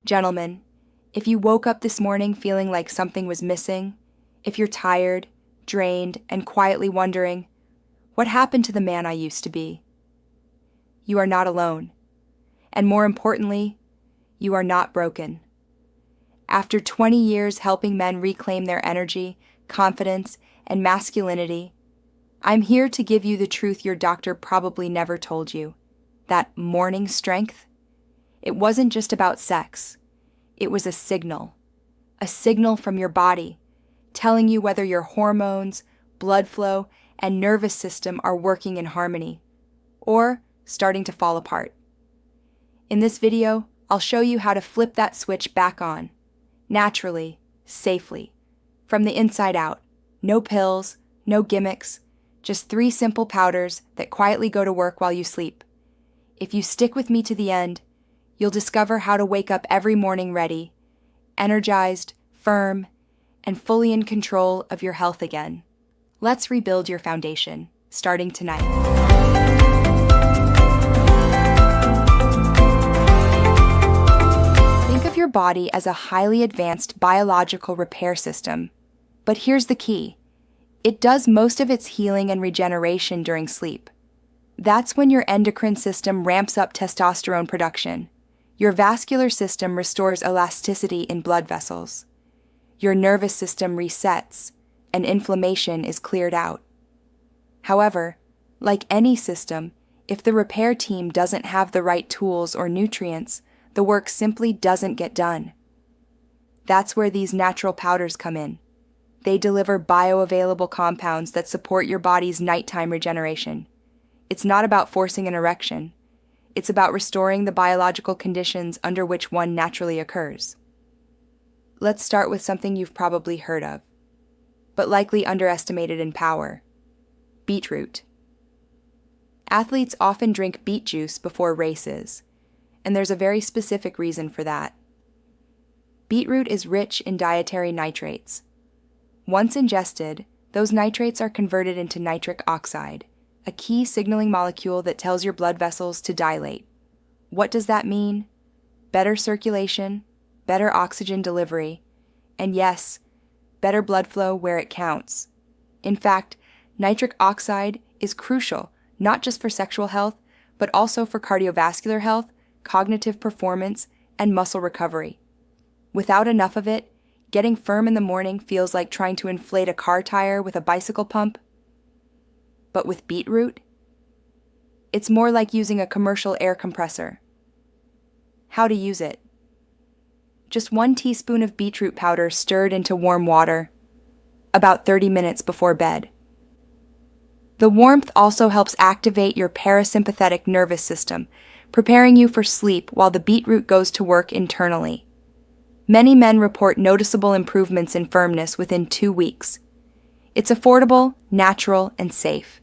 Gentlemen, if you woke up this morning feeling like something was missing, if you're tired, drained, and quietly wondering, what happened to the man I used to be? You are not alone. And more importantly, you are not broken. After 20 years helping men reclaim their energy, confidence, and masculinity, I'm here to give you the truth your doctor probably never told you. That morning strength, it wasn't just about sex. It was a signal from your body, telling you whether your hormones, blood flow, and nervous system are working in harmony, or starting to fall apart. In this video, I'll show you how to flip that switch back on, naturally, safely, from the inside out. No pills, no gimmicks, just 3 simple powders that quietly go to work while you sleep. If you stick with me to the end, you'll discover how to wake up every morning ready, energized, firm, and fully in control of your health again. Let's rebuild your foundation, starting tonight. Think of your body as a highly advanced biological repair system. But here's the key. It does most of its healing and regeneration during sleep. That's when your endocrine system ramps up testosterone production. Your vascular system restores elasticity in blood vessels. Your nervous system resets, and inflammation is cleared out. However, like any system, if the repair team doesn't have the right tools or nutrients, the work simply doesn't get done. That's where these natural powders come in. They deliver bioavailable compounds that support your body's nighttime regeneration. It's not about forcing an erection. It's about restoring the biological conditions under which one naturally occurs. Let's start with something you've probably heard of, but likely underestimated in power: beetroot. Athletes often drink beet juice before races, and there's a very specific reason for that. Beetroot is rich in dietary nitrates. Once ingested, those nitrates are converted into nitric oxide, a key signaling molecule that tells your blood vessels to dilate. What does that mean? Better circulation, better oxygen delivery, and yes, better blood flow where it counts. In fact, nitric oxide is crucial not just for sexual health, but also for cardiovascular health, cognitive performance, and muscle recovery. Without enough of it, getting firm in the morning feels like trying to inflate a car tire with a bicycle pump. But with beetroot, it's more like using a commercial air compressor. How to use it? Just 1 teaspoon of beetroot powder stirred into warm water, about 30 minutes before bed. The warmth also helps activate your parasympathetic nervous system, preparing you for sleep while the beetroot goes to work internally. Many men report noticeable improvements in firmness within 2 weeks. It's affordable, natural, and safe.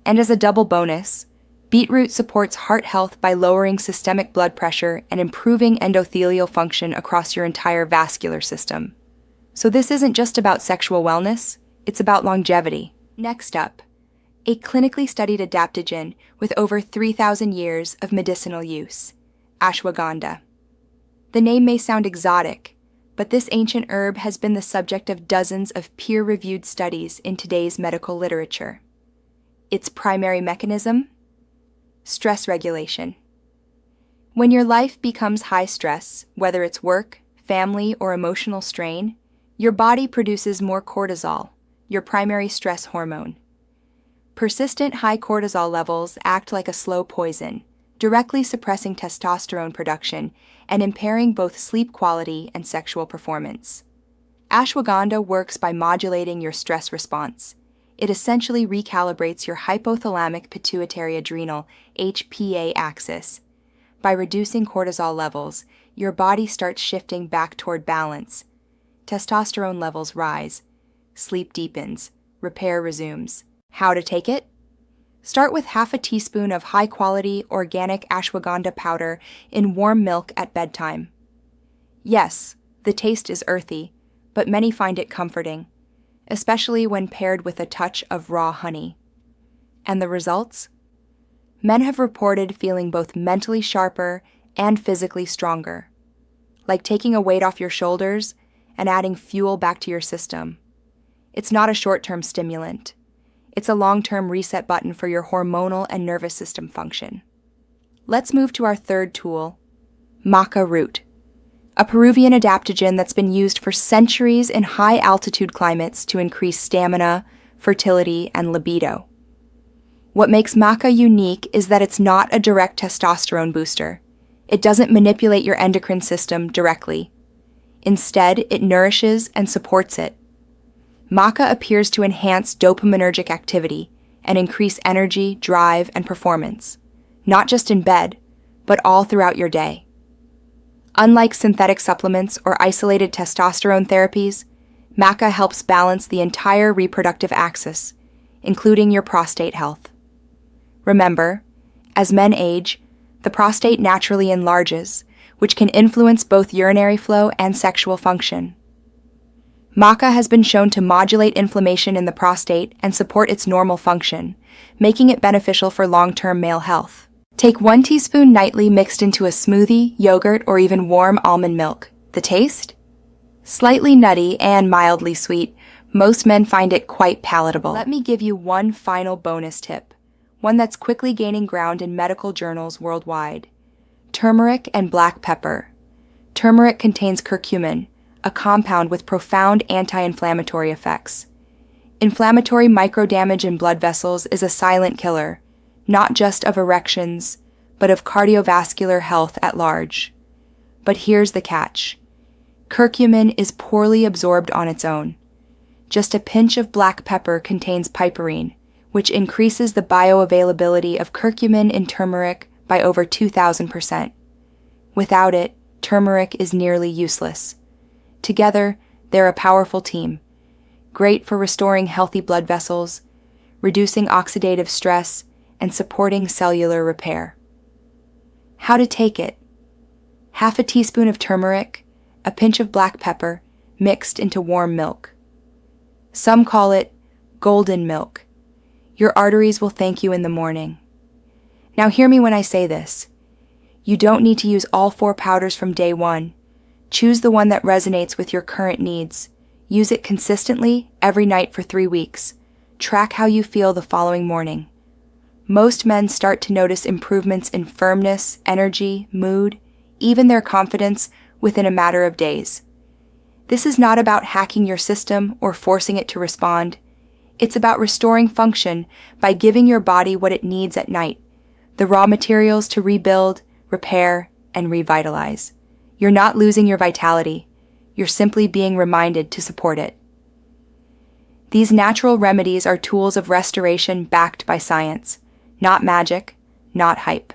And as a double bonus, beetroot supports heart health by lowering systemic blood pressure and improving endothelial function across your entire vascular system. So this isn't just about sexual wellness, it's about longevity. Next up, a clinically studied adaptogen with over 3,000 years of medicinal use, ashwagandha. The name may sound exotic, but this ancient herb has been the subject of dozens of peer-reviewed studies in today's medical literature. Its primary mechanism? Stress regulation. When your life becomes high stress, whether it's work, family, or emotional strain, your body produces more cortisol, your primary stress hormone. Persistent high cortisol levels act like a slow poison, directly suppressing testosterone production and impairing both sleep quality and sexual performance. Ashwagandha works by modulating your stress response. It essentially recalibrates your hypothalamic pituitary adrenal HPA axis. By reducing cortisol levels, your body starts shifting back toward balance. Testosterone levels rise. Sleep deepens. Repair resumes. How to take it? Start with half a teaspoon of high-quality organic ashwagandha powder in warm milk at bedtime. Yes, the taste is earthy, but many find it comforting, especially when paired with a touch of raw honey. And the results? Men have reported feeling both mentally sharper and physically stronger. like taking a weight off your shoulders and adding fuel back to your system. It's not a short-term stimulant. It's a long-term reset button for your hormonal and nervous system function. Let's move to our third tool, maca root, a Peruvian adaptogen that's been used for centuries in high-altitude climates to increase stamina, fertility, and libido. What makes maca unique is that it's not a direct testosterone booster. It doesn't manipulate your endocrine system directly. Instead, it nourishes and supports it. Maca appears to enhance dopaminergic activity and increase energy, drive, and performance, not just in bed, but all throughout your day. Unlike synthetic supplements or isolated testosterone therapies, maca helps balance the entire reproductive axis, including your prostate health. Remember, as men age, the prostate naturally enlarges, which can influence both urinary flow and sexual function. Maca has been shown to modulate inflammation in the prostate and support its normal function, making it beneficial for long-term male health. Take 1 teaspoon nightly mixed into a smoothie, yogurt, or even warm almond milk. The taste? Slightly nutty and mildly sweet, most men find it quite palatable. Let me give you one final bonus tip, one that's quickly gaining ground in medical journals worldwide. Turmeric and black pepper. Turmeric contains curcumin, a compound with profound anti-inflammatory effects. Inflammatory microdamage in blood vessels is a silent killer, not just of erections, but of cardiovascular health at large. But here's the catch. Curcumin is poorly absorbed on its own. Just a pinch of black pepper contains piperine, which increases the bioavailability of curcumin in turmeric by over 2,000%. Without it, turmeric is nearly useless. Together, they're a powerful team, great for restoring healthy blood vessels, reducing oxidative stress, and supporting cellular repair. How to take it? Half a teaspoon of turmeric, a pinch of black pepper, mixed into warm milk. Some call it golden milk. Your arteries will thank you in the morning. Now hear me when I say this. You don't need to use all 4 powders from day one. Choose the one that resonates with your current needs. Use it consistently every night for 3 weeks. Track how you feel the following morning. Most men start to notice improvements in firmness, energy, mood, even their confidence within a matter of days. This is not about hacking your system or forcing it to respond. It's about restoring function by giving your body what it needs at night, the raw materials to rebuild, repair, and revitalize. You're not losing your vitality. You're simply being reminded to support it. These natural remedies are tools of restoration backed by science, not magic, not hype.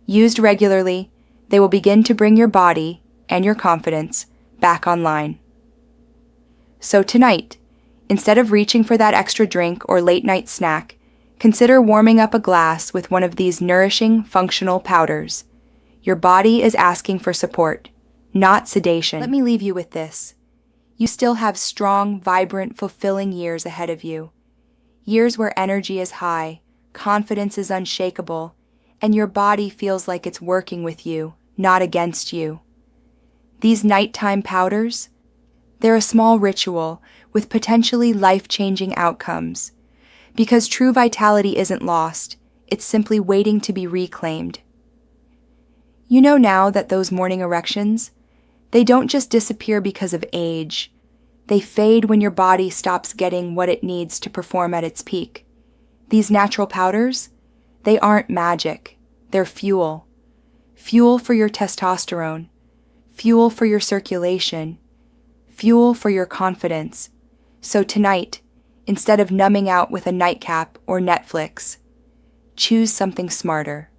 Used regularly, they will begin to bring your body and your confidence back online. So tonight, instead of reaching for that extra drink or late-night snack, consider warming up a glass with one of these nourishing, functional powders. Your body is asking for support, not sedation. Let me leave you with this. You still have strong, vibrant, fulfilling years ahead of you. Years where energy is high, confidence is unshakable, and your body feels like it's working with you, not against you. These nighttime powders? They're a small ritual with potentially life-changing outcomes. Because true vitality isn't lost, it's simply waiting to be reclaimed. You know now that those morning erections, they don't just disappear because of age. They fade when your body stops getting what it needs to perform at its peak. These natural powders, they aren't magic. They're fuel. Fuel for your testosterone. Fuel for your circulation. Fuel for your confidence. So tonight, instead of numbing out with a nightcap or Netflix, choose something smarter.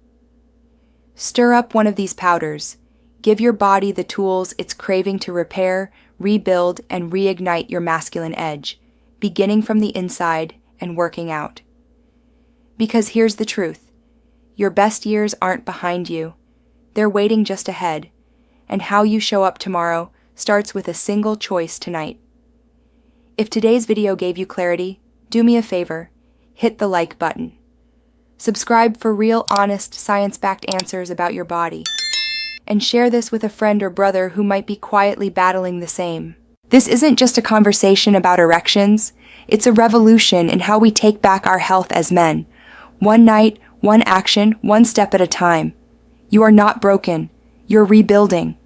Stir up one of these powders. Give your body the tools it's craving to repair, rebuild, and reignite your masculine edge, beginning from the inside and working out. Because here's the truth. Your best years aren't behind you. They're waiting just ahead, and how you show up tomorrow starts with a single choice tonight. If today's video gave you clarity, do me a favor, hit the like button. Subscribe for real, honest, science-backed answers about your body. and share this with a friend or brother who might be quietly battling the same. This isn't just a conversation about erections, it's a revolution in how we take back our health as men. One night, one action, one step at a time. You are not broken. You're rebuilding.